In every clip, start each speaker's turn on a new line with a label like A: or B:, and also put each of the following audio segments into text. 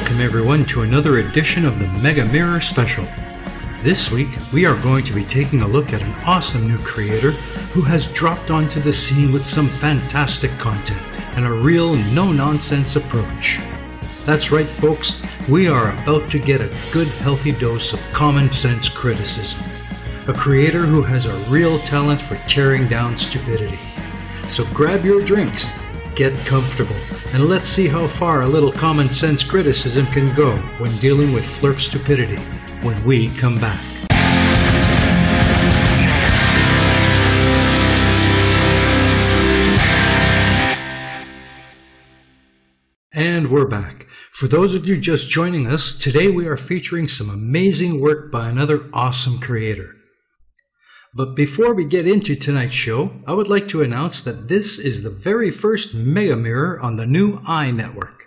A: Welcome everyone to another edition of the Mega Mirror Special. This week we are going to be taking a look at an awesome new creator who has dropped onto the scene with some fantastic content and a real no-nonsense approach. That's right folks, we are about to get a good healthy dose of common sense criticism. A creator who has a real talent for tearing down stupidity. So grab your drinks, get comfortable, and let's see how far a little common sense criticism can go when dealing with flerf stupidity when we come back. And we're back. For those of you just joining us, today we are featuring some amazing work by another awesome creator. But before we get into tonight's show, I would like to announce that this is the very first Mega Mirror on the new EiE network.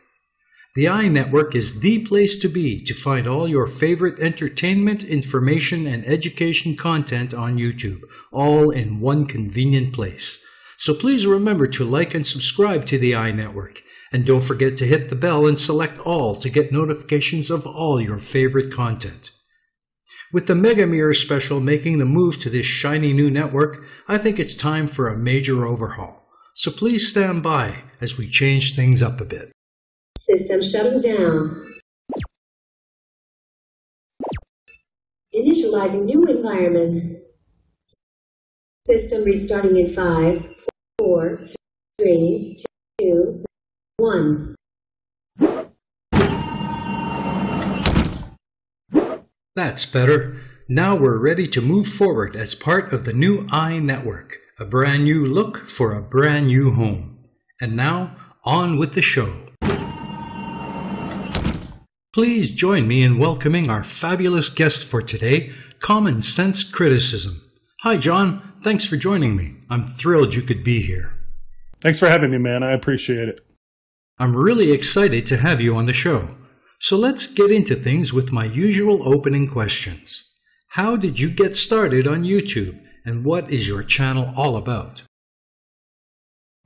A: The EiE network is the place to be to find all your favorite entertainment, information, and education content on YouTube, all in one convenient place. So please remember to like and subscribe to the EiE network, and don't forget to hit the bell and select all to get notifications of all your favorite content. With the Mega Mirror Special making the move to this shiny new network, I think it's time for a major overhaul. So please stand by as we change things up a bit.
B: System shutting down. Initializing new environment. System restarting in 5, 4, 3, 2, 1.
A: That's better. Now we're ready to move forward as part of the new EiE network. A brand new look for a brand new home. And now, on with the show. Please join me in welcoming our fabulous guest for today, Common Sense Criticism. Hi John, thanks for joining me. I'm thrilled you could be here.
C: Thanks for having me, man. I appreciate it.
A: I'm really excited to have you on the show. So let's get into things with my usual opening questions. How did you get started on YouTube, and what is your channel all about?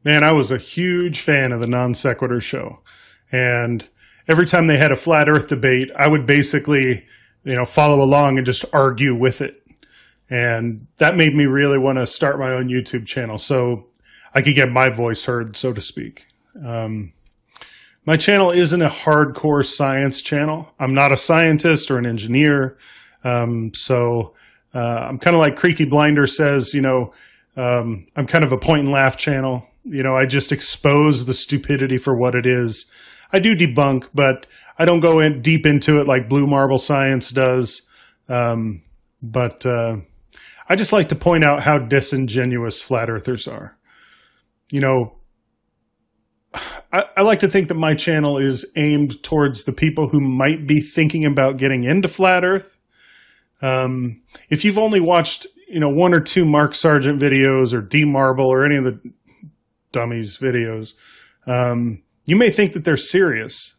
C: Man, I was a huge fan of the Non Sequitur show. And every time they had a flat earth debate, I would basically, follow along and just argue with it. And that made me really want to start my own YouTube channel so I could get my voice heard, so to speak. My channel isn't a hardcore science channel. I'm not a scientist or an engineer. So I'm kind of like Creaky Blinder says, I'm kind of a point and laugh channel. I just expose the stupidity for what it is. I do debunk, but I don't go in deep into it like Blue Marble Science does. But I just like to point out how disingenuous flat earthers are. I like to think that my channel is aimed towards the people who might be thinking about getting into flat earth. If you've only watched, one or two Mark Sargent videos or D Marble or any of the dummies videos, you may think that they're serious,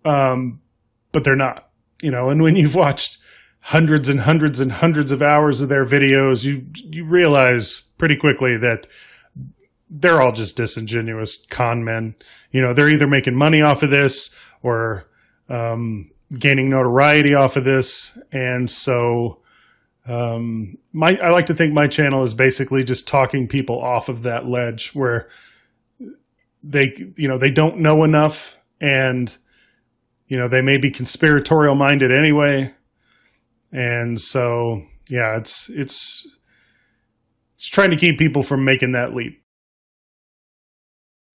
C: but they're not. And when you've watched hundreds and hundreds and hundreds of hours of their videos, you realize pretty quickly that they're all just disingenuous con men. They're either making money off of this or gaining notoriety off of this. And so I like to think my channel is basically just talking people off of that ledge where they don't know enough and, they may be conspiratorial minded anyway. And so, yeah, it's trying to keep people from making that leap.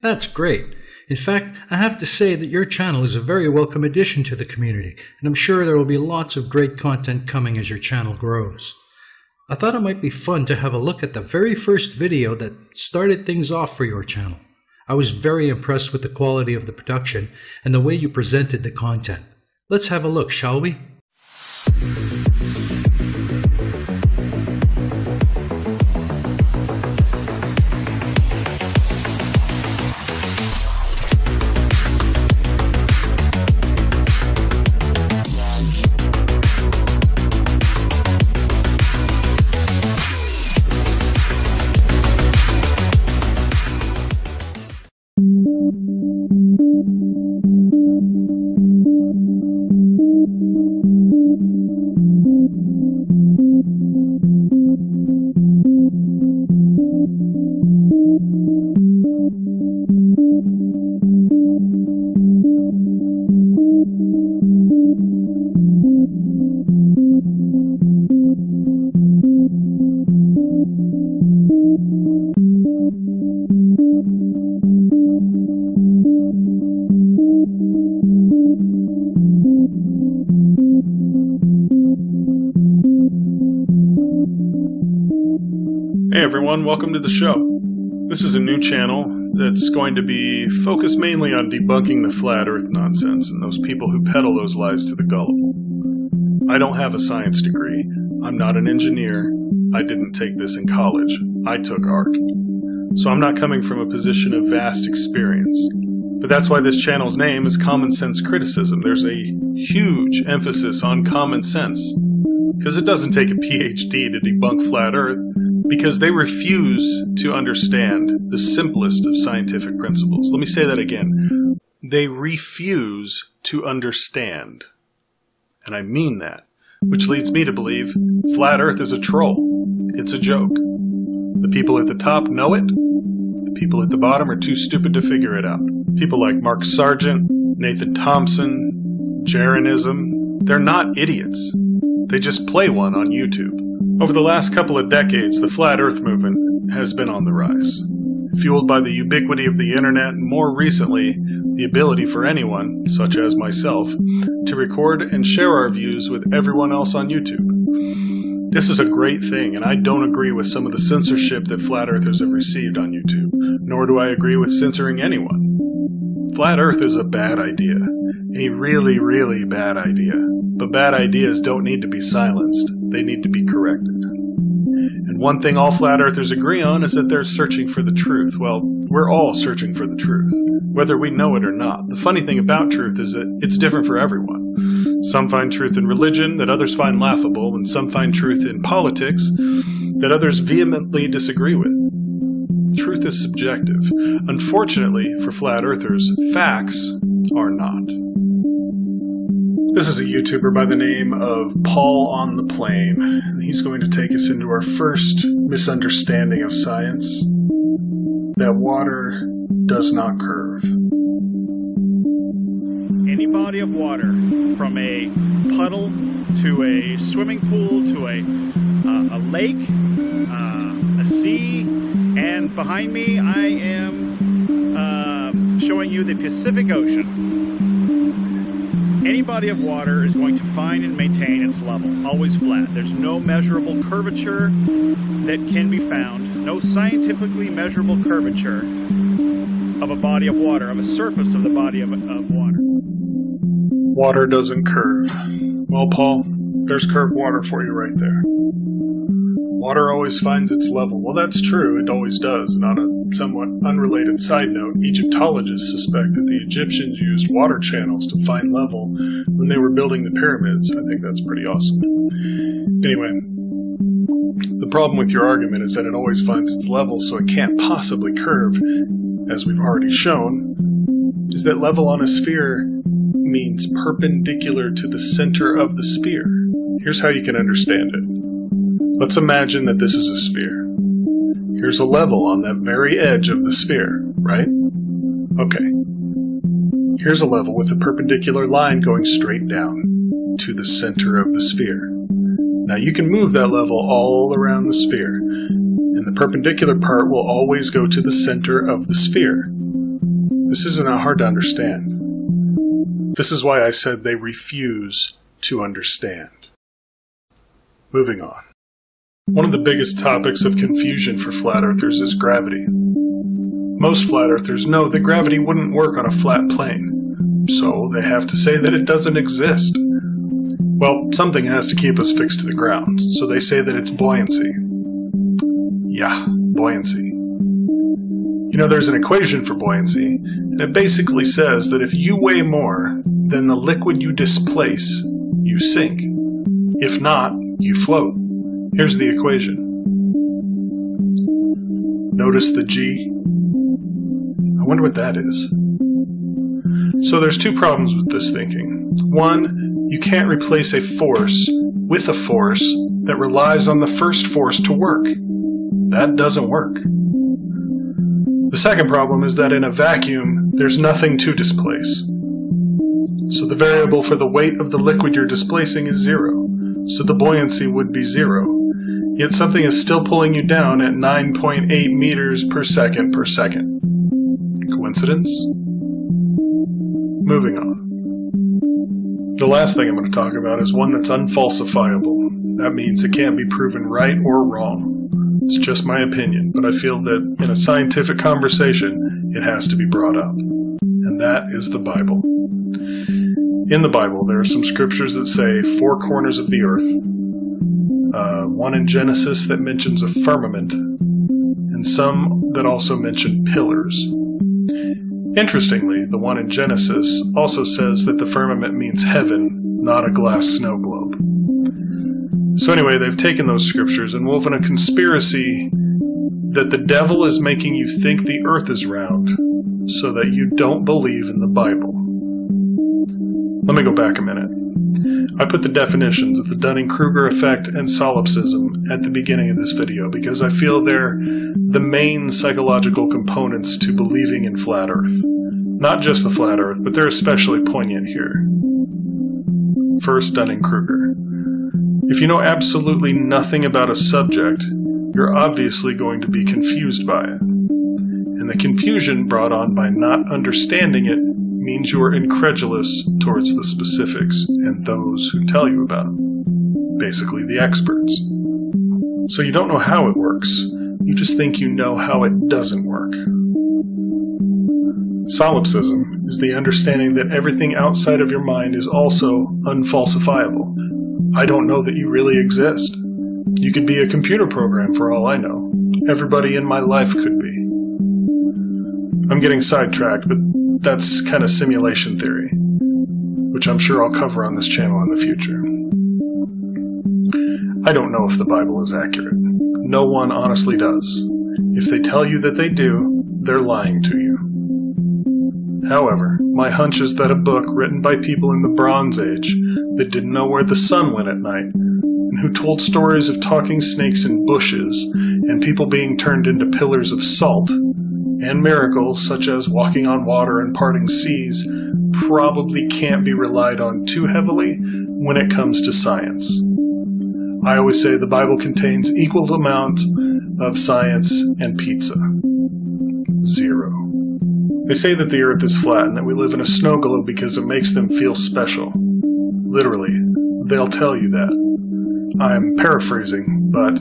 A: That's great. In fact, I have to say that your channel is a very welcome addition to the community, and I'm sure there will be lots of great content coming as your channel grows. I thought it might be fun to have a look at the very first video that started things off for your channel. I was very impressed with the quality of the production and the way you presented the content. Let's have a look, shall we?
C: Hey everyone, welcome to the show. This is a new channel that's going to be focused mainly on debunking the flat earth nonsense and those people who peddle those lies to the gullible. I don't have a science degree. I'm not an engineer. I didn't take this in college. I took art. So I'm not coming from a position of vast experience. But that's why this channel's name is Common Sense Criticism. There's a huge emphasis on common sense. Because it doesn't take a PhD to debunk flat earth, because they refuse to understand the simplest of scientific principles. Let me say that again. They refuse to understand. And I mean that. Which leads me to believe flat earth is a troll. It's a joke. The people at the top know it. The people at the bottom are too stupid to figure it out. People like Mark Sargent, Nathan Thompson, Jeranism, they're not idiots. They just play one on YouTube. Over the last couple of decades, the flat earth movement has been on the rise. Fueled by the ubiquity of the internet and more recently, the ability for anyone, such as myself, to record and share our views with everyone else on YouTube. This is a great thing, and I don't agree with some of the censorship that flat earthers have received on YouTube, nor do I agree with censoring anyone. Flat earth is a bad idea. A really, really bad idea. But bad ideas don't need to be silenced. They need to be corrected. And one thing all flat earthers agree on is that they're searching for the truth. Well, we're all searching for the truth, whether we know it or not. The funny thing about truth is that it's different for everyone. Some find truth in religion that others find laughable, and some find truth in politics that others vehemently disagree with. Truth is subjective. Unfortunately, for flat earthers, facts are not. This is a YouTuber by the name of Paul on the Plane, and he's going to take us into our first misunderstanding of science, that water does not curve.
D: Any body of water, from a puddle to a swimming pool to a lake, a sea, and behind me I am showing you the Pacific Ocean. Any body of water is going to find and maintain its level, always flat. There's no measurable curvature that can be found, no scientifically measurable curvature of a body of water, of a surface of the body of water.
C: Water doesn't curve. Well, Paul, there's curved water for you right there. Water always finds its level. Well, that's true. It always does. And on a somewhat unrelated side note, Egyptologists suspect that the Egyptians used water channels to find level when they were building the pyramids. I think that's pretty awesome. Anyway, the problem with your argument is that it always finds its level, so it can't possibly curve. As we've already shown, is that level on a sphere means perpendicular to the center of the sphere. Here's how you can understand it. Let's imagine that this is a sphere. Here's a level on that very edge of the sphere, right? Okay. Here's a level with a perpendicular line going straight down to the center of the sphere. Now you can move that level all around the sphere, and the perpendicular part will always go to the center of the sphere. This isn't hard to understand. This is why I said they refuse to understand. Moving on. One of the biggest topics of confusion for flat earthers is gravity. Most flat earthers know that gravity wouldn't work on a flat plane, so they have to say that it doesn't exist. Well, something has to keep us fixed to the ground, so they say that it's buoyancy. Yeah, buoyancy. You know, there's an equation for buoyancy, and it basically says that if you weigh more than the liquid you displace, you sink. If not, you float. Here's the equation. Notice the G? I wonder what that is. So there's two problems with this thinking. One, you can't replace a force with a force that relies on the first force to work. That doesn't work. The second problem is that in a vacuum, there's nothing to displace. So the variable for the weight of the liquid you're displacing is 0. So the buoyancy would be 0. Yet something is still pulling you down at 9.8 meters per second per second. Coincidence? Moving on. The last thing I'm going to talk about is one that's unfalsifiable. That means it can't be proven right or wrong. It's just my opinion, but I feel that in a scientific conversation, it has to be brought up. And that is the Bible. In the Bible, there are some scriptures that say 4 corners of the earth. One in Genesis that mentions a firmament, and some that also mention pillars. Interestingly, the one in Genesis also says that the firmament means heaven, not a glass snow globe. So anyway, they've taken those scriptures and woven a conspiracy that the devil is making you think the earth is round so that you don't believe in the Bible. Let me go back a minute. I put the definitions of the Dunning-Kruger effect and solipsism at the beginning of this video because I feel they're the main psychological components to believing in flat earth. Not just the flat earth, but they're especially poignant here. First, Dunning-Kruger. If you know absolutely nothing about a subject, you're obviously going to be confused by it. And the confusion brought on by not understanding it means you are incredulous towards the specifics and those who tell you about them. Basically, the experts. So you don't know how it works. You just think you know how it doesn't work. Solipsism is the understanding that everything outside of your mind is also unfalsifiable. I don't know that you really exist. You could be a computer program for all I know. Everybody in my life could be. I'm getting sidetracked, but that's kind of simulation theory, which I'm sure I'll cover on this channel in the future. I don't know if the Bible is accurate. No one honestly does. If they tell you that they do, they're lying to you. However, my hunch is that a book written by people in the Bronze Age that didn't know where the sun went at night, and who told stories of talking snakes in bushes, and people being turned into pillars of salt, and miracles such as walking on water and parting seas, probably can't be relied on too heavily when it comes to science. I always say the Bible contains equal amount of science and pizza. 0. They say that the earth is flat and that we live in a snow globe because it makes them feel special. Literally, they'll tell you that. I'm paraphrasing, but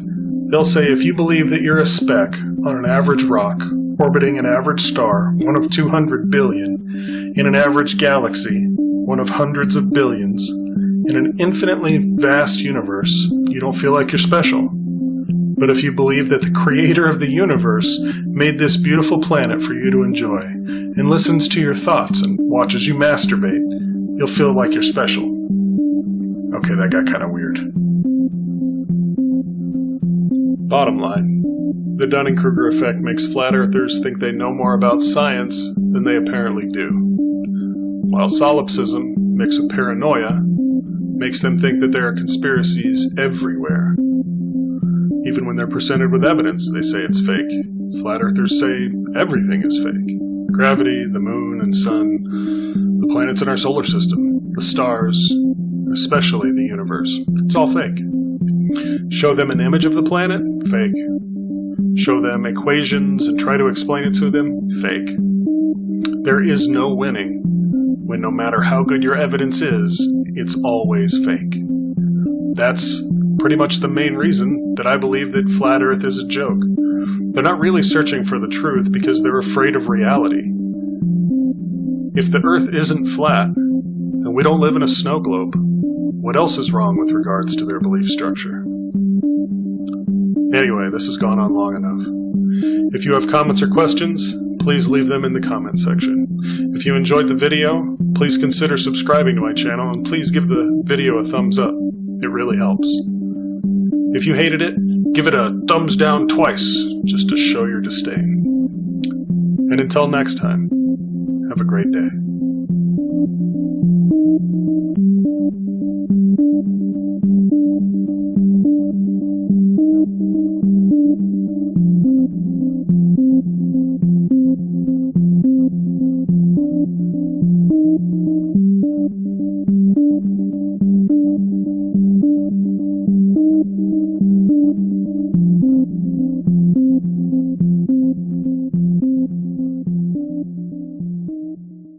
C: they'll say if you believe that you're a speck on an average rock, orbiting an average star, one of 200 billion, in an average galaxy, one of hundreds of billions, in an infinitely vast universe, you don't feel like you're special. But if you believe that the creator of the universe made this beautiful planet for you to enjoy, and listens to your thoughts and watches you masturbate, you'll feel like you're special. Okay, that got kind of weird. Bottom line, the Dunning-Kruger effect makes flat earthers think they know more about science than they apparently do. While solipsism, mixed with paranoia, makes them think that there are conspiracies everywhere. Even when they're presented with evidence, they say it's fake. Flat earthers say everything is fake. Gravity, the moon and sun, the planets in our solar system, the stars, especially the universe. It's all fake. Show them an image of the planet? Fake. Show them equations and try to explain it to them? Fake. There is no winning when no matter how good your evidence is, it's always fake. That's pretty much the main reason that I believe that flat earth is a joke. They're not really searching for the truth because they're afraid of reality. If the earth isn't flat, and we don't live in a snow globe, what else is wrong with regards to their belief structure? Anyway, this has gone on long enough. If you have comments or questions, please leave them in the comment section. If you enjoyed the video, please consider subscribing to my channel and please give the video a thumbs up. It really helps. If you hated it, give it a thumbs down twice, just to show your disdain. And until next time, have a great day.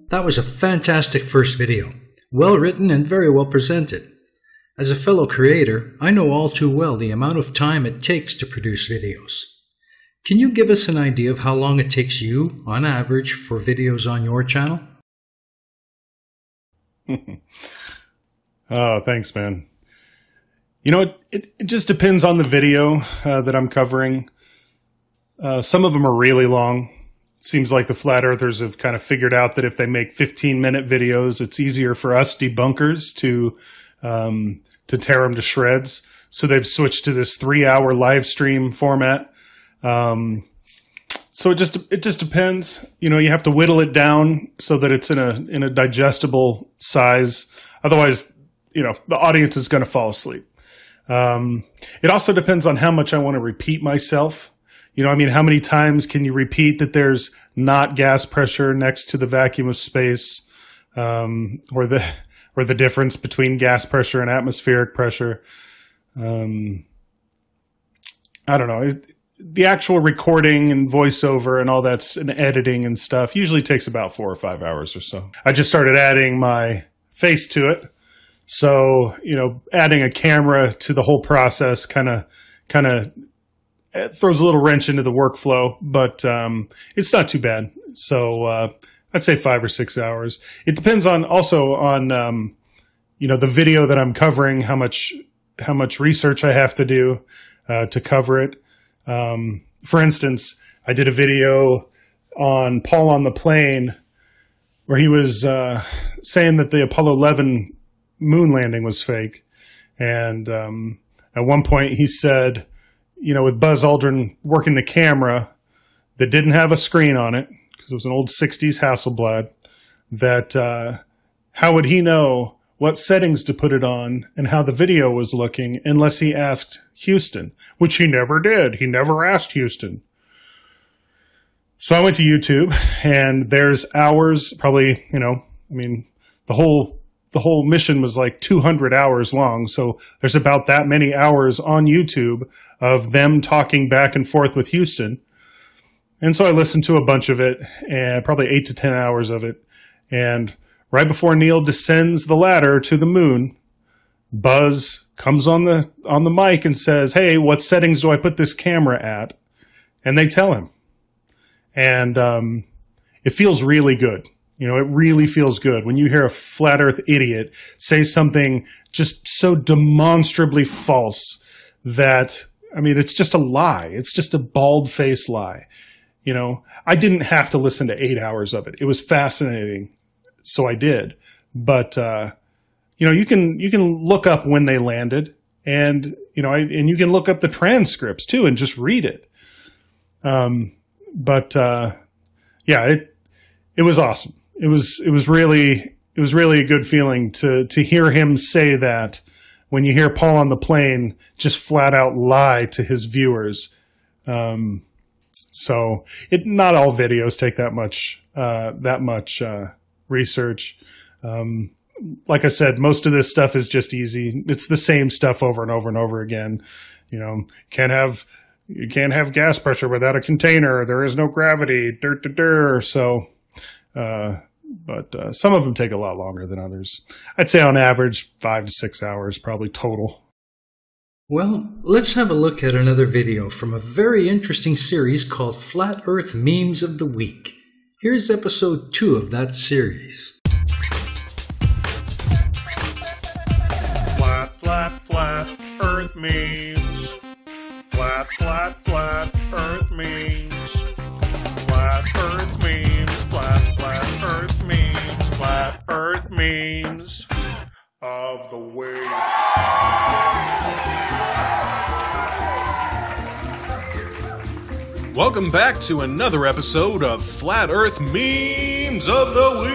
A: That was a fantastic first video. Well written and very well presented. As a fellow creator, I know all too well the amount of time it takes to produce videos. Can you give us an idea of how long it takes you, on average, for videos on your channel?
C: Oh, thanks, man. You know, it just depends on the video that I'm covering. Some of them are really long. It seems like the flat earthers have kind of figured out that if they make 15-minute videos, it's easier for us debunkers to tear them to shreds. So they've switched to this 3-hour live stream format. So it just depends. You know, you have to whittle it down so that it's in a digestible size. Otherwise, you know, the audience is going to fall asleep. It also depends on how much I want to repeat myself. You know, I mean, how many times can you repeat that there's not gas pressure next to the vacuum of space, or the difference between gas pressure and atmospheric pressure? I don't know. The actual recording and voiceover and all that's and editing and stuff usually takes about 4 or 5 hours or so. I just started adding my face to it. So, you know, adding a camera to the whole process kind of throws a little wrench into the workflow, but it's not too bad. So I'd say 5 or 6 hours. It depends also on you know, the video that I'm covering, how much research I have to do to cover it. For instance, I did a video on Paul on the Plane where he was saying that the Apollo 11 moon landing was fake. And at one point he said, you know, with Buzz Aldrin working the camera that didn't have a screen on it, because it was an old 60s Hasselblad, that how would he know what settings to put it on and how the video was looking unless he asked Houston, which he never did. He never asked Houston. So I went to YouTube, and there's hours, probably, you know, I mean, the whole mission was like 200 hours long. So there's about that many hours on YouTube of them talking back and forth with Houston. And so I listened to a bunch of it, and probably 8 to 10 hours of it. And right before Neil descends the ladder to the moon, Buzz comes on the mic and says, "Hey, what settings do I put this camera at?" And they tell him. And it feels really good. You know, it really feels good when you hear a flat earth idiot say something just so demonstrably false that, I mean, it's just a lie. It's just a bald-faced lie. You know, I didn't have to listen to 8 hours of it. It was fascinating, so I did. But you know, you can look up when they landed, and you know, and you can look up the transcripts too and just read it. Yeah, it was awesome. It was really a good feeling to hear him say that when you hear Paul on the Plane just flat out lie to his viewers. So not all videos take that much research. Like I said, most of this stuff is just easy. It's the same stuff over and over and over again. You know, you can't have gas pressure without a container. There is no gravity. So, but some of them take a lot longer than others. I'd say on average 5 to 6 hours, probably total.
A: Well, let's have a look at another video from a very interesting series called Flat Earth Memes of the Week. Here's episode 2 of that series.
C: Flat Earth memes. Flat Earth memes. Flat Earth memes. Flat Earth memes. Flat Earth memes of the week. Welcome back to another episode of Flat Earth Memes of the Week.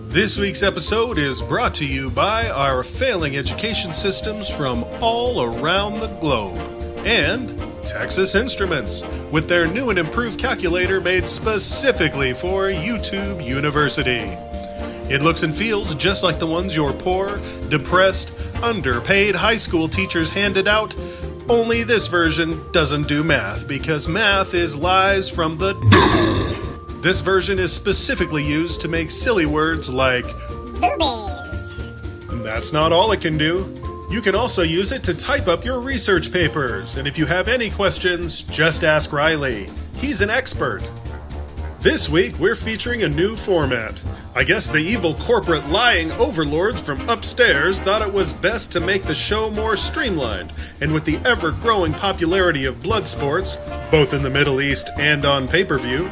C: This week's episode is brought to you by our failing education systems from all around the globe and Texas Instruments with their new and improved calculator made specifically for YouTube University. It looks and feels just like the ones your poor, depressed, underpaid high school teachers handed out. Only this version doesn't do math, because math is lies from the devil. This version is specifically used to make silly words like
E: boobies that's not all it can do. You can also use it to type up your research papers, and if you have any questions, just ask Riley. He's an expert. This week, we're featuring a new format. I guess the evil corporate lying overlords from upstairs thought it was best to make the show more streamlined, and with the ever-growing popularity of blood sports, both in the Middle East and on pay-per-view,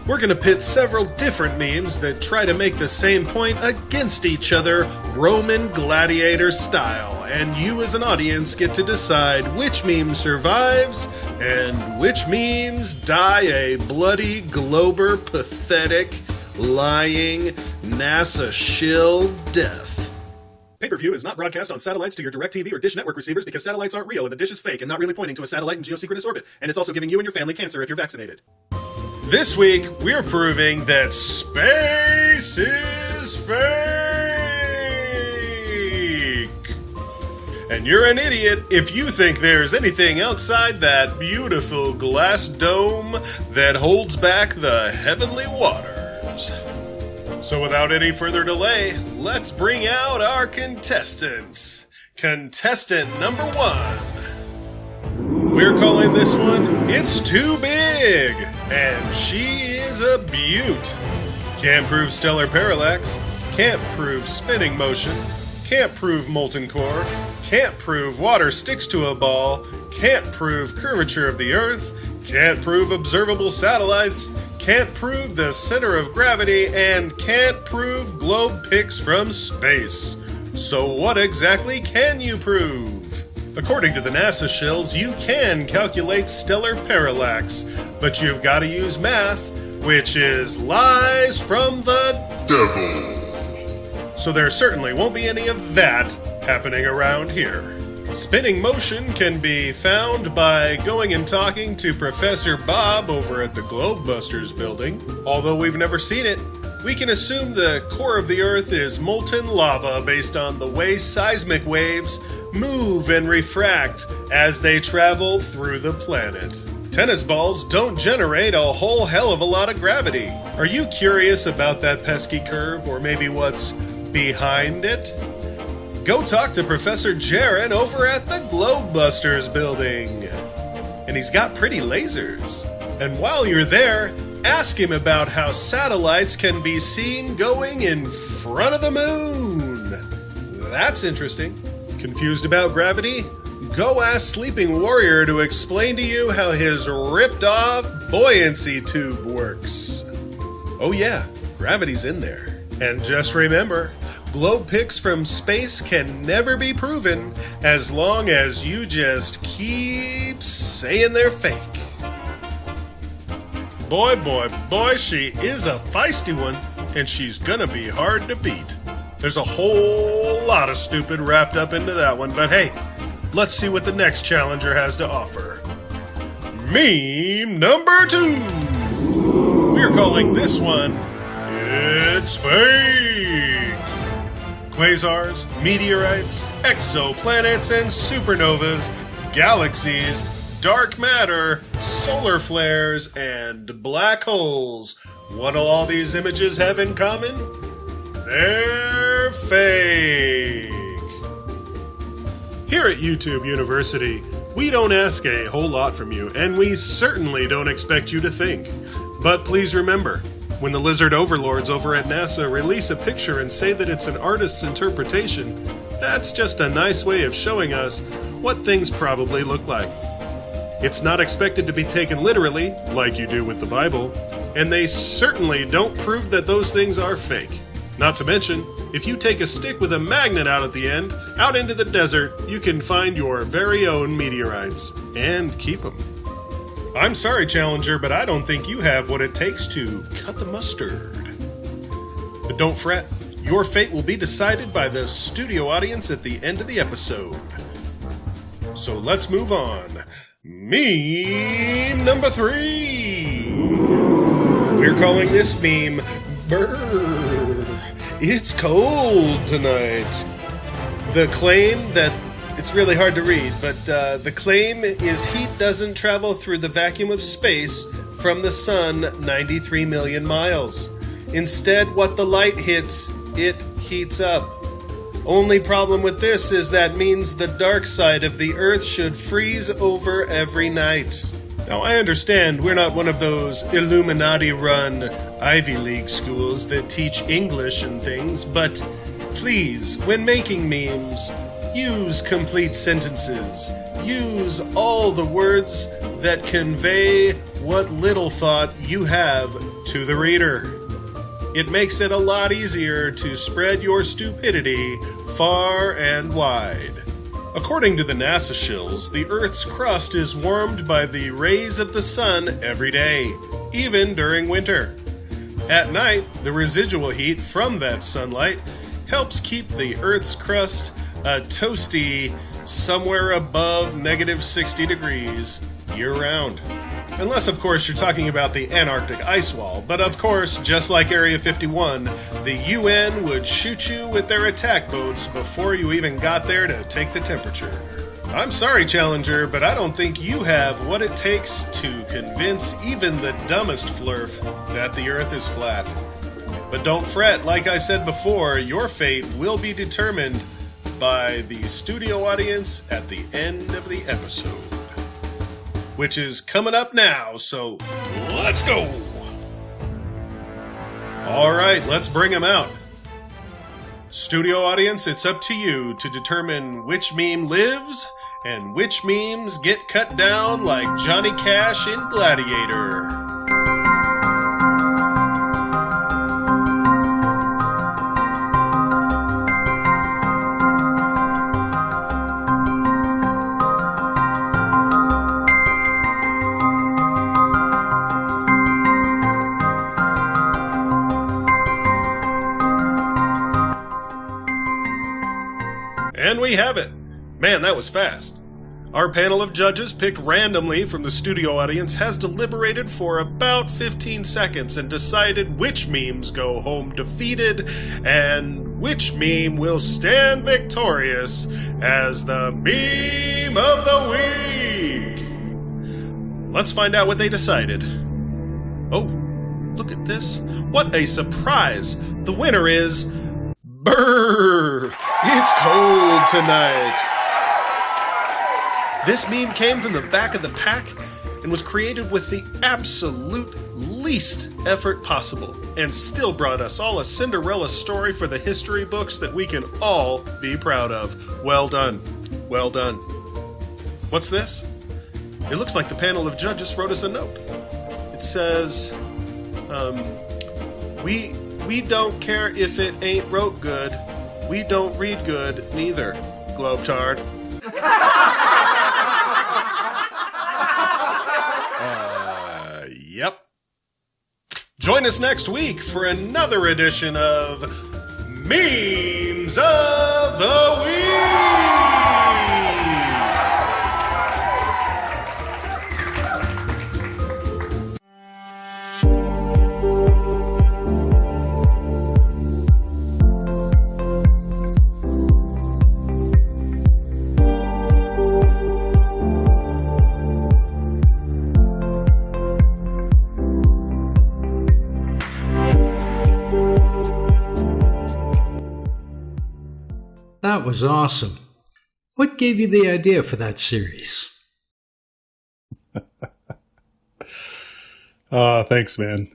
E: we're going to pit several different memes that try to make the same point against each other, Roman gladiator style, and you as an audience get to decide which meme survives and which memes die a bloody, glober, pathetic, lying, NASA shill death. Pay-per-view is not broadcast on satellites to your DirecTV or Dish Network receivers because satellites aren't real and the dish is fake and not really pointing to a satellite in geosynchronous orbit, and it's also giving you and your family cancer if you're vaccinated. This week, we're proving that space is fake! And you're an idiot if you think there's anything outside that beautiful glass dome that holds back the heavenly waters. So without any further delay, let's bring out our contestants. Contestant number 1. We're calling this one It's Too Big, and she is a beaut. Can't prove stellar parallax, can't prove spinning motion, can't prove molten core, can't prove water sticks to a ball, can't prove curvature of the Earth, can't prove observable satellites, can't prove the center of gravity, and can't prove globe pics from space. So what exactly can you prove? According to the NASA shills, you can calculate stellar parallax, but you've got to use math, which is lies from the devil. So there certainly won't be any of that happening around here. Spinning motion can be found by going and talking to Professor Bob over at the Globebusters building. Although we've never seen it, we can assume the core of the Earth is molten lava based on the way seismic waves move and refract as they travel through the planet. Tennis balls don't generate a whole hell of a lot of gravity. Are you curious about that pesky curve, or maybe what's behind it? Go talk to Professor Jaron over at the Globebusters building. And he's got pretty lasers. And while you're there, ask him about how satellites can be seen going in front of the moon. That's interesting. Confused about gravity? Go ask Sleeping Warrior to explain to you how his ripped-off buoyancy tube works. Oh yeah, gravity's in there. And just remember, globe pics from space can never be proven as long as you just keep saying they're fake. Boy, boy, boy, she is a feisty one, and she's gonna be hard to beat. There's a whole lot of stupid wrapped up into that one, but hey, let's see what the next challenger has to offer. Meme number 2. We're calling this one It's Fake. Quasars, meteorites, exoplanets, and supernovas, galaxies, dark matter, solar flares, and black holes. What do all these images have in common? They're fake. Here at YouTube University, we don't ask a whole lot from you, and we certainly don't expect you to think. But please remember, when the lizard overlords over at NASA release a picture and say that it's an artist's interpretation, that's just a nice way of showing us what things probably look like. It's not expected to be taken literally, like you do with the Bible, and they certainly don't prove that those things are fake. Not to mention, if you take a stick with a magnet out at the end, out into the desert, you can find your very own meteorites, and keep them. I'm sorry, Challenger, but I don't think you have what it takes to cut the mustard. But don't fret, your fate will be decided by the studio audience at the end of the episode. So let's move on. Meme number 3. We're calling this meme Brrr. It's cold tonight. The claim that it's really hard to read, but the claim is heat doesn't travel through the vacuum of space from the sun 93 million miles. Instead, what the light hits, it heats up. Only problem with this is that means the dark side of the Earth should freeze over every night. Now, I understand we're not one of those Illuminati-run Ivy League schools that teach English and things, but please, when making memes, use complete sentences. Use all the words that convey what little thought you have to the reader. It makes it a lot easier to spread your stupidity far and wide. According to the NASA shills, the Earth's crust is warmed by the rays of the sun every day, even during winter. At night, the residual heat from that sunlight helps keep the Earth's crust a toasty somewhere above negative 60 degrees year-round. Unless, of course, you're talking about the Antarctic ice wall. But, of course, just like Area 51, the UN would shoot you with their attack boats before you even got there to take the temperature. I'm sorry, Challenger, but I don't think you have what it takes to convince even the dumbest flerf that the Earth is flat. But don't fret, like I said before, your fate will be determined by the studio audience at the end of the episode. Which is coming up now, so let's go! Alright, let's bring him out. Studio audience, it's up to you to determine which meme lives and which memes get cut down like Johnny Cash in Gladiator. And we have it. Man, that was fast. Our panel of judges, picked randomly from the studio audience, has deliberated for about 15 seconds and decided which memes go home defeated and which meme will stand victorious as the meme of the week. Let's find out what they decided. Oh, look at this. What a surprise. The winner is... Brrr! It's cold tonight! This meme came from the back of the pack and was created with the absolute least effort possible and still brought us all a Cinderella story for the history books that we can all be proud of. Well done. Well done. What's this? It looks like the panel of judges wrote us a note. It says, We don't care if it ain't wrote good. We don't read good, neither. Globetard. Yep. Join us next week for another edition of Memes of the Week!
A: That was awesome. What gave you the idea for that series?
C: Thanks, man.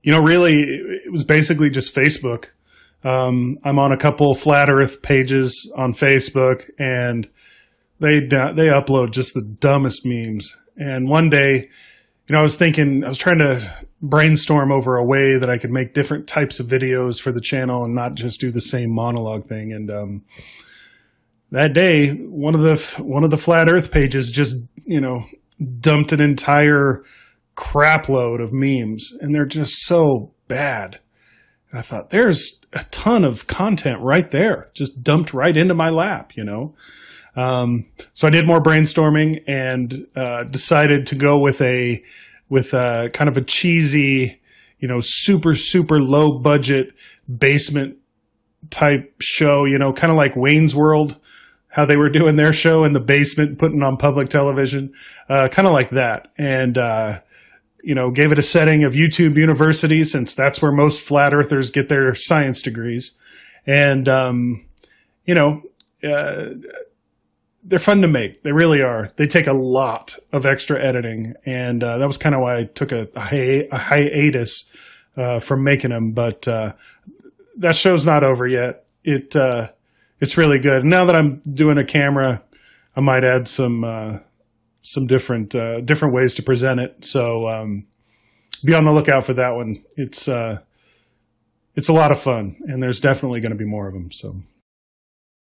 C: Really, it was basically just Facebook. I'm on a couple flat Earth pages on Facebook, and they upload just the dumbest memes. And one day, I was trying to brainstorm over a way that I could make different types of videos for the channel and not just do the same monologue thing. And that day, one of the flat Earth pages just dumped an entire crap load of memes, and they're just so bad. And I thought, there's a ton of content right there, just dumped right into my lap, So I did more brainstorming and decided to go with kind of a cheesy, super, super low budget basement type show, kind of like Wayne's World, how they were doing their show in the basement, putting on public television, kind of like that. And, gave it a setting of YouTube University, since that's where most flat earthers get their science degrees. And you know, they're fun to make. They really are. They take a lot of extra editing, and that was kind of why I took a hiatus from making them. But that show's not over yet. It's really good. Now that I'm doing a camera, I might add some different ways to present it. So be on the lookout for that one. It's a lot of fun, and there's definitely going to be more of them. So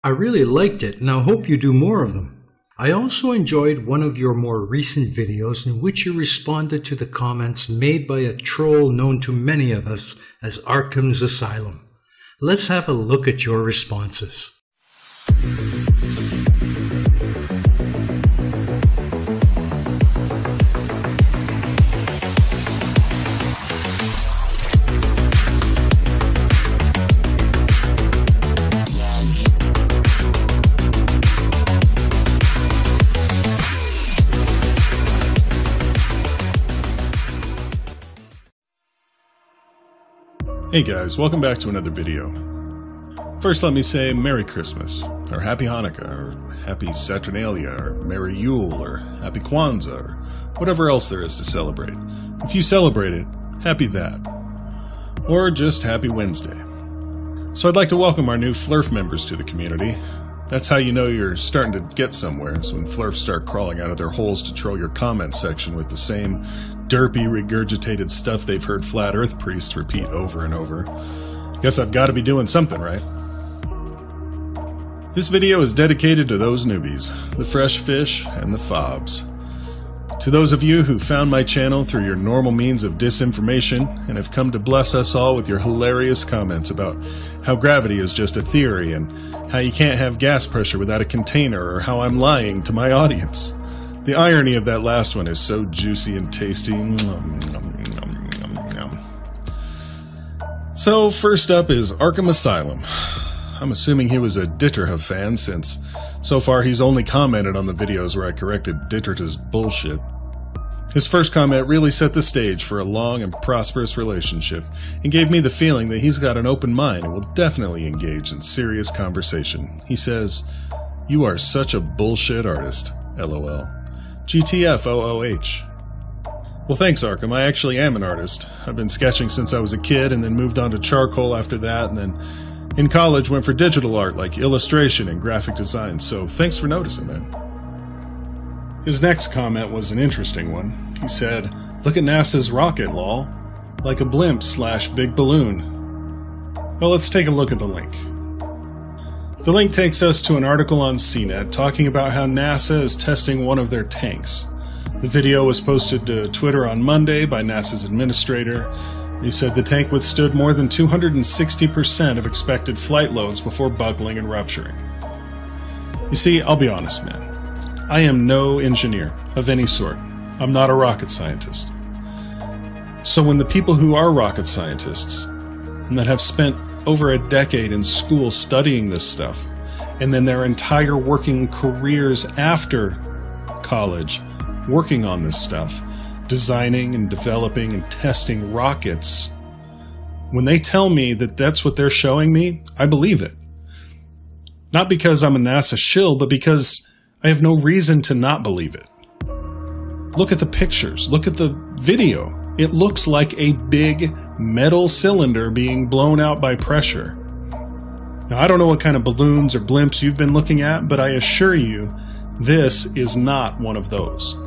A: I really liked it, and I hope you do more of them. I also enjoyed one of your more recent videos in which you responded to the comments made by a troll known to many of us as Arkham's Asylum. Let's have a look at your responses.
E: Hey guys, welcome back to another video. First let me say Merry Christmas, or Happy Hanukkah, or Happy Saturnalia, or Merry Yule, or Happy Kwanzaa, or whatever else there is to celebrate. If you celebrate it, happy that. Or just Happy Wednesday. So I'd like to welcome our new flerf members to the community. That's how you know you're starting to get somewhere, is when flerfs start crawling out of their holes to troll your comment section with the same derpy, regurgitated stuff they've heard flat earth priests repeat over and over. Guess I've got to be doing something, right? This video is dedicated to those newbies, the fresh fish and the fobs. To those of you who found my channel through your normal means of disinformation and have come to bless us all with your hilarious comments about how gravity is just a theory and how you can't have gas pressure without a container, or how I'm lying to my audience. The irony of that last one is so juicy and tasty. So first up is Arkham Asylum. I'm assuming he was a Ditterhove fan, since so far he's only commented on the videos where I corrected Ditterta's bullshit. His first comment really set the stage for a long and prosperous relationship, and gave me the feeling that he's got an open mind and will definitely engage in serious conversation. He says, "You are such a bullshit artist, LOL. GTFOOH. Well, thanks, Arkham. I actually am an artist. I've been sketching since I was a kid, and then moved on to charcoal after that, and then in college went for digital art like illustration and graphic design, so thanks for noticing, man." His next comment was an interesting one. He said, "Look at NASA's rocket, lol. Like a blimp / big balloon." Well, let's take a look at the link. The link takes us to an article on CNET talking about how NASA is testing one of their tanks. The video was posted to Twitter on Monday by NASA's administrator. He said the tank withstood more than 260% of expected flight loads before buckling and rupturing. You see, I'll be honest, man. I am no engineer of any sort. I'm not a rocket scientist. So when the people who are rocket scientists, and that have spent over a decade in school studying this stuff, and then their entire working careers after college working on this stuff, designing and developing and testing rockets, when they tell me that that's what they're showing me, I believe it. Not because I'm a NASA shill, but because I have no reason to not believe it. Look at the pictures. Look at the video. It looks like a big metal cylinder being blown out by pressure. Now, I don't know what kind of balloons or blimps you've been looking at, but I assure you, this is not one of those.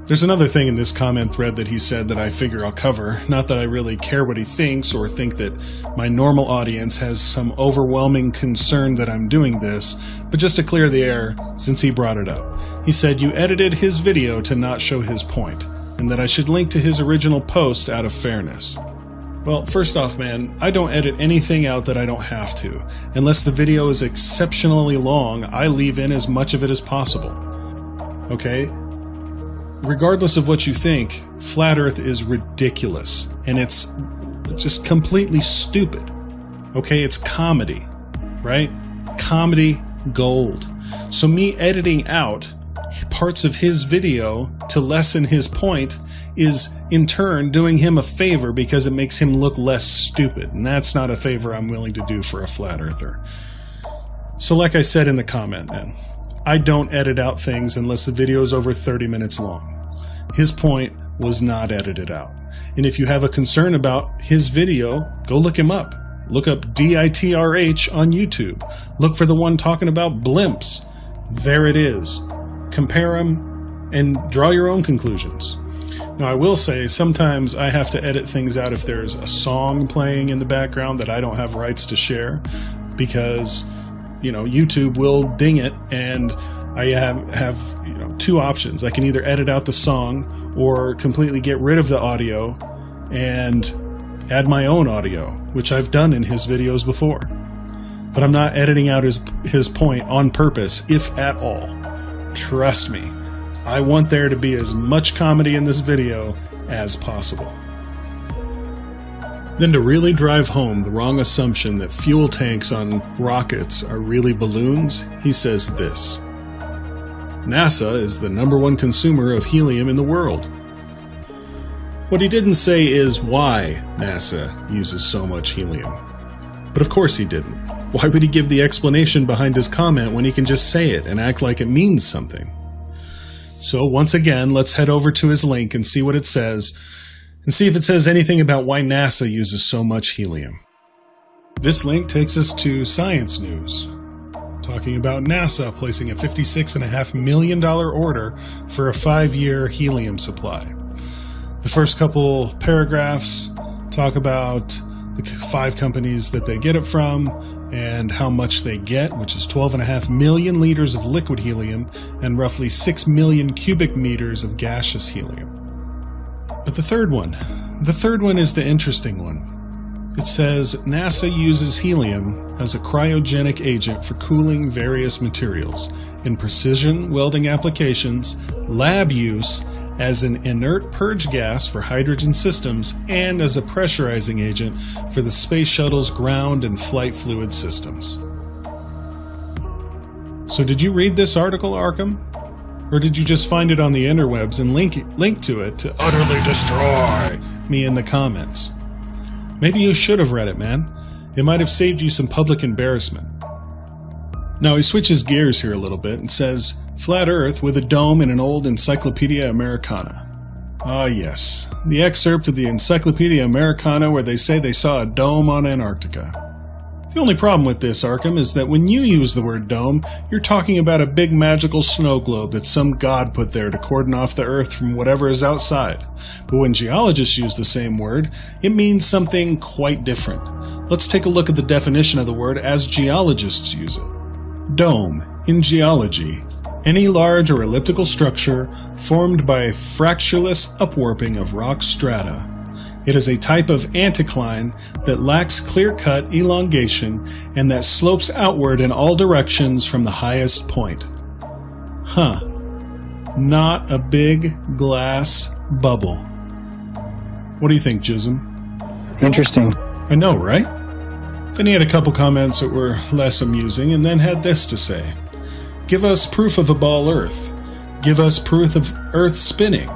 E: There's another thing in this comment thread that he said that I figure I'll cover. Not that I really care what he thinks, or think that my normal audience has some overwhelming concern that I'm doing this, but just to clear the air, since he brought it up. He said you edited his video to not show his point, and that I should link to his original post out of fairness. Well, first off, man, I don't edit anything out that I don't have to. Unless the video is exceptionally long, I leave in as much of it as possible. Okay? Regardless of what you think, Flat Earth is ridiculous, and it's just completely stupid. Okay, it's comedy, right? Comedy gold. So me editing out
C: parts of his video to lessen his point is in turn doing him a favor because it makes him look less stupid. And that's not a favor I'm willing to do for a flat earther. So like I said in the comment, man, I don't edit out things unless the video is over 30 minutes long. His point was not edited out. And if you have a concern about his video, go look him up. Look up DITRH on YouTube. Look for the one talking about blimps. There it is. Compare them and draw your own conclusions. Now, I will say sometimes I have to edit things out if there's a song playing in the background that I don't have rights to share because, YouTube will ding it, and I have two options. I can either edit out the song or completely get rid of the audio and add my own audio, which I've done in his videos before. But I'm not editing out his point on purpose, if at all. Trust me, I want there to be as much comedy in this video as possible. Then to really drive home the wrong assumption that fuel tanks on rockets are really balloons, he says this: NASA is the #1 consumer of helium in the world. What he didn't say is why NASA uses so much helium. But of course he didn't. Why would he give the explanation behind his comment when he can just say it and act like it means something? So once again, let's head over to his link and see what it says, and see if it says anything about why NASA uses so much helium. This link takes us to Science News, talking about NASA placing a $56.5 million order for a 5-year helium supply. The first couple paragraphs talk about the 5 companies that they get it from and how much they get, which is 12.5 million liters of liquid helium and roughly 6 million cubic meters of gaseous helium. But the third one is the interesting one. It says NASA uses helium as a cryogenic agent for cooling various materials in precision welding applications, lab use, as an inert purge gas for hydrogen systems, and as a pressurizing agent for the space shuttle's ground and flight fluid systems. So did you read this article, Arkham? Or did you just find it on the interwebs and link to it to utterly destroy me in the comments? Maybe you should have read it, man. It might have saved you some public embarrassment. Now he switches gears here a little bit and says, Flat Earth with a dome in an old Encyclopedia Americana. Ah yes, the excerpt of the Encyclopedia Americana where they say they saw a dome on Antarctica. The only problem with this, Arkham, is that when you use the word dome, you're talking about a big magical snow globe that some god put there to cordon off the Earth from whatever is outside. But when geologists use the same word, it means something quite different. Let's take a look at the definition of the word as geologists use it. Dome, in geology, any large or elliptical structure formed by fractureless upwarping of rock strata. It is a type of anticline that lacks clear-cut elongation and that slopes outward in all directions from the highest point. Huh. Not a big glass bubble. What do you think, Jism?
F: Interesting.
C: I know, right? Then he had a couple comments that were less amusing and then had this to say. Give us proof of a ball Earth. Give us proof of Earth spinning.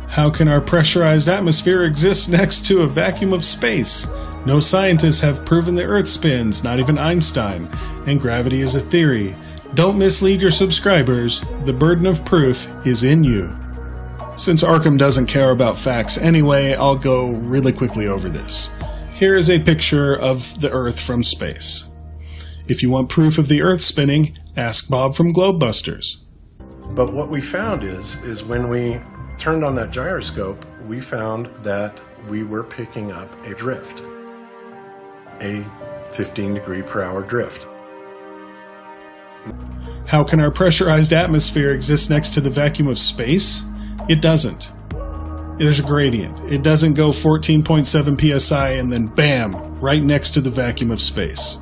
C: How can our pressurized atmosphere exist next to a vacuum of space? No scientists have proven the Earth spins, not even Einstein, and gravity is a theory. Don't mislead your subscribers. The burden of proof is in you. Since Arkham doesn't care about facts anyway, I'll go really quickly over this. Here is a picture of the Earth from space. If you want proof of the Earth spinning, ask Bob from Globebusters.
E: But what we found is when we turned on that gyroscope, we found that we were picking up a drift, a 15-degree-per-hour drift.
C: How can our pressurized atmosphere exist next to the vacuum of space? It doesn't. There's a gradient. It doesn't go 14.7 psi and then bam, right next to the vacuum of space.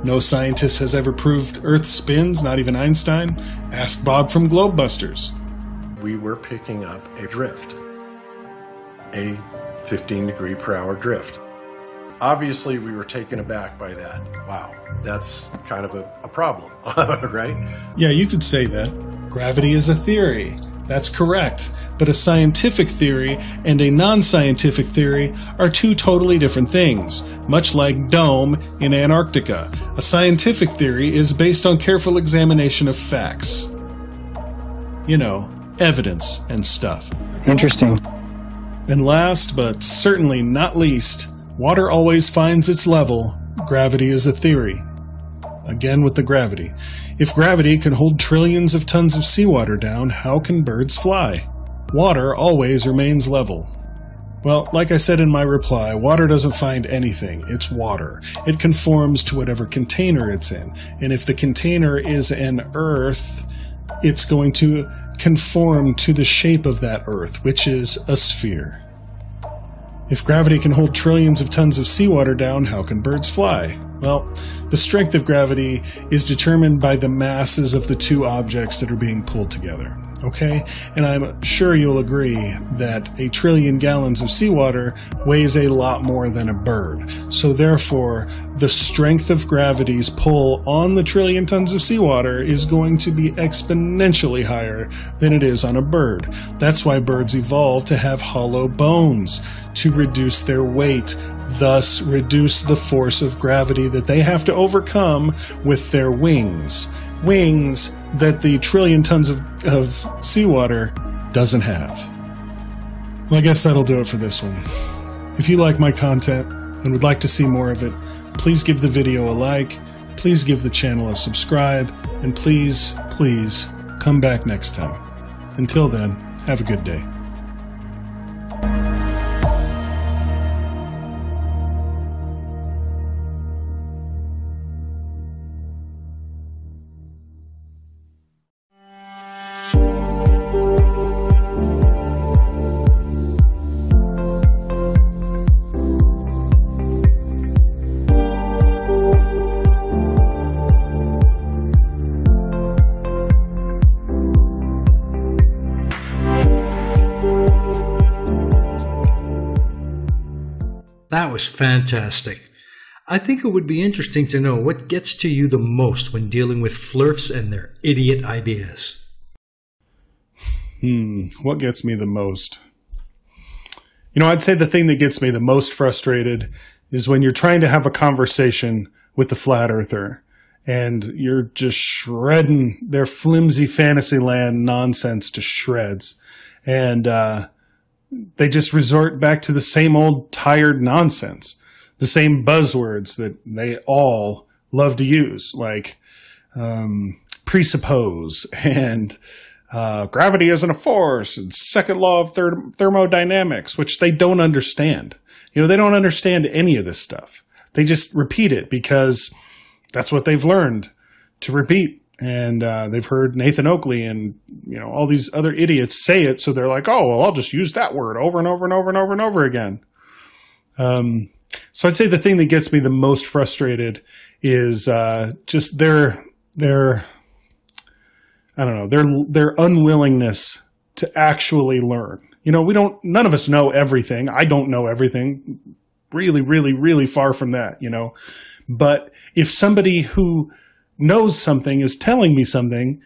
C: No scientist has ever proved Earth spins, not even Einstein. Ask Bob from Globebusters.
E: We were picking up a drift, a 15-degree-per-hour drift. Obviously, we were taken aback by that. Wow, that's kind of a problem, right?
C: Yeah, you could say that. Gravity is a theory. That's correct. But a scientific theory and a non-scientific theory are two totally different things, much like dome in Antarctica. A scientific theory is based on careful examination of facts. You know, evidence and stuff.
F: Interesting.
C: And last, but certainly not least, water always finds its level. Gravity is a theory. Again with the gravity. If gravity can hold trillions of tons of seawater down, how can birds fly? Water always remains level. Well, like I said in my reply, water doesn't find anything. It's water. It conforms to whatever container it's in. And if the container is an earth, it's going to conform to the shape of that earth, which is a sphere. If gravity can hold trillions of tons of seawater down, how can birds fly? Well, the strength of gravity is determined by the masses of the two objects that are being pulled together. Okay? And I'm sure you'll agree that a trillion gallons of seawater weighs a lot more than a bird. So therefore, the strength of gravity's pull on the trillion tons of seawater is going to be exponentially higher than it is on a bird. That's why birds evolved to have hollow bones, to reduce their weight, thus reduce the force of gravity that they have to overcome with their wings. Wings that the trillion tons of seawater doesn't have. Well, I guess that'll do it for this one. If you like my content and would like to see more of it, please give the video a like, please give the channel a subscribe, and please, please come back next time. Until then, have a good day.
A: That was fantastic. I think it would be interesting to know what gets to you the most when dealing with flerfs and their idiot ideas.
C: What gets me the most? You know, I'd say the thing that gets me the most frustrated is when you're trying to have a conversation with the flat earther and you're just shredding their flimsy fantasyland nonsense to shreds. And they just resort back to the same old tired nonsense, the same buzzwords that they all love to use, like presuppose and gravity isn't a force and second law of thermodynamics, which they don't understand. You know, they don't understand any of this stuff. They just repeat it because that's what they've learned to repeat. And they've heard Nathan Oakley and, you know, all these other idiots say it. So they're like, oh, well, I'll just use that word over and over and over and over and over again. So I'd say the thing that gets me the most frustrated is just their unwillingness to actually learn. You know, none of us know everything. I don't know everything. Really, really, really far from that, you know. But if somebody who knows something is telling me something,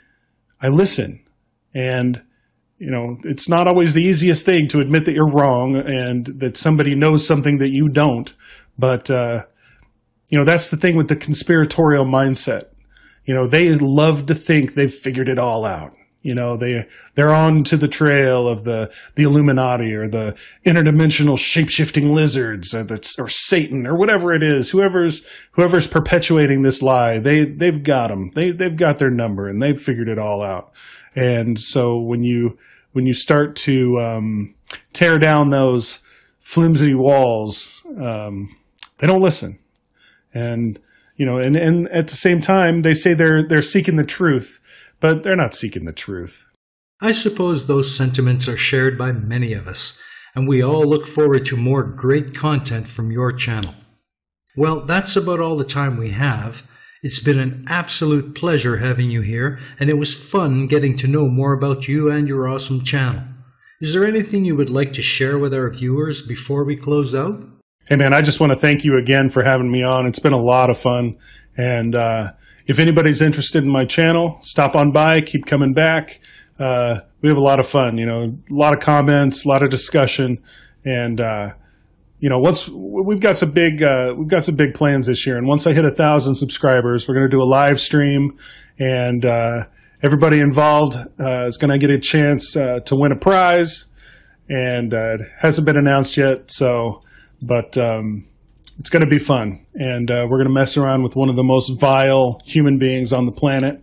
C: I listen. And, you know, it's not always the easiest thing to admit that you're wrong and that somebody knows something that you don't. But, you know, that's the thing with the conspiratorial mindset. You know, they love to think they've figured it all out. You know, they're on to the trail of the Illuminati or the interdimensional shape-shifting lizards or Satan or whatever it is. Whoever's perpetuating this lie, they've got them. They've got their number and they've figured it all out. And so when you start to tear down those flimsy walls, they don't listen. And you know, and at the same time, they say they're seeking the truth. But they're not seeking the truth.
A: I suppose those sentiments are shared by many of us, and we all look forward to more great content from your channel. Well, that's about all the time we have. It's been an absolute pleasure having you here, and it was fun getting to know more about you and your awesome channel. Is there anything you would like to share with our viewers before we close out?
C: Hey man, I just want to thank you again for having me on. It's been a lot of fun, and if anybody's interested in my channel, stop on by, keep coming back. We have a lot of fun, a lot of comments, a lot of discussion, and we've got some big plans this year. And once I hit 1,000 subscribers, we're going to do a live stream, and everybody involved is going to get a chance to win a prize. And it hasn't been announced yet, but it's going to be fun. And we're going to mess around with one of the most vile human beings on the planet.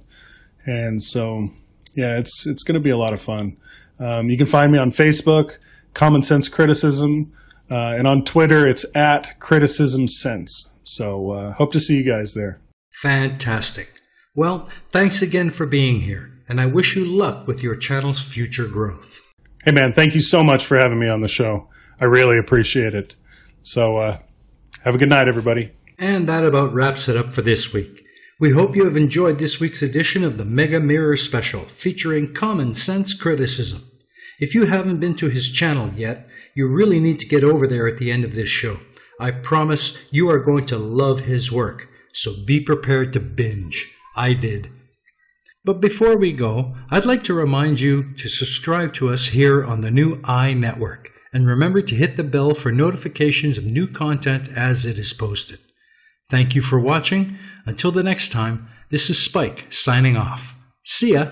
C: And so, yeah, it's going to be a lot of fun. You can find me on Facebook, Common Sense Criticism, and on Twitter, it's @CriticismSense. So hope to see you guys there.
A: Fantastic. Well, thanks again for being here, and I wish you luck with your channel's future growth.
C: Hey, man, thank you so much for having me on the show. I really appreciate it. So have a good night, everybody.
A: And that about wraps it up for this week. We hope you have enjoyed this week's edition of the Mega Mirror Special featuring Common Sense Criticism. If you haven't been to his channel yet, you really need to get over there at the end of this show. I promise you are going to love his work, so be prepared to binge. I did. But before we go, I'd like to remind you to subscribe to us here on the new EiE network, and remember to hit the bell for notifications of new content as it is posted. Thank you for watching. Until the next time, this is Spike signing off. See ya!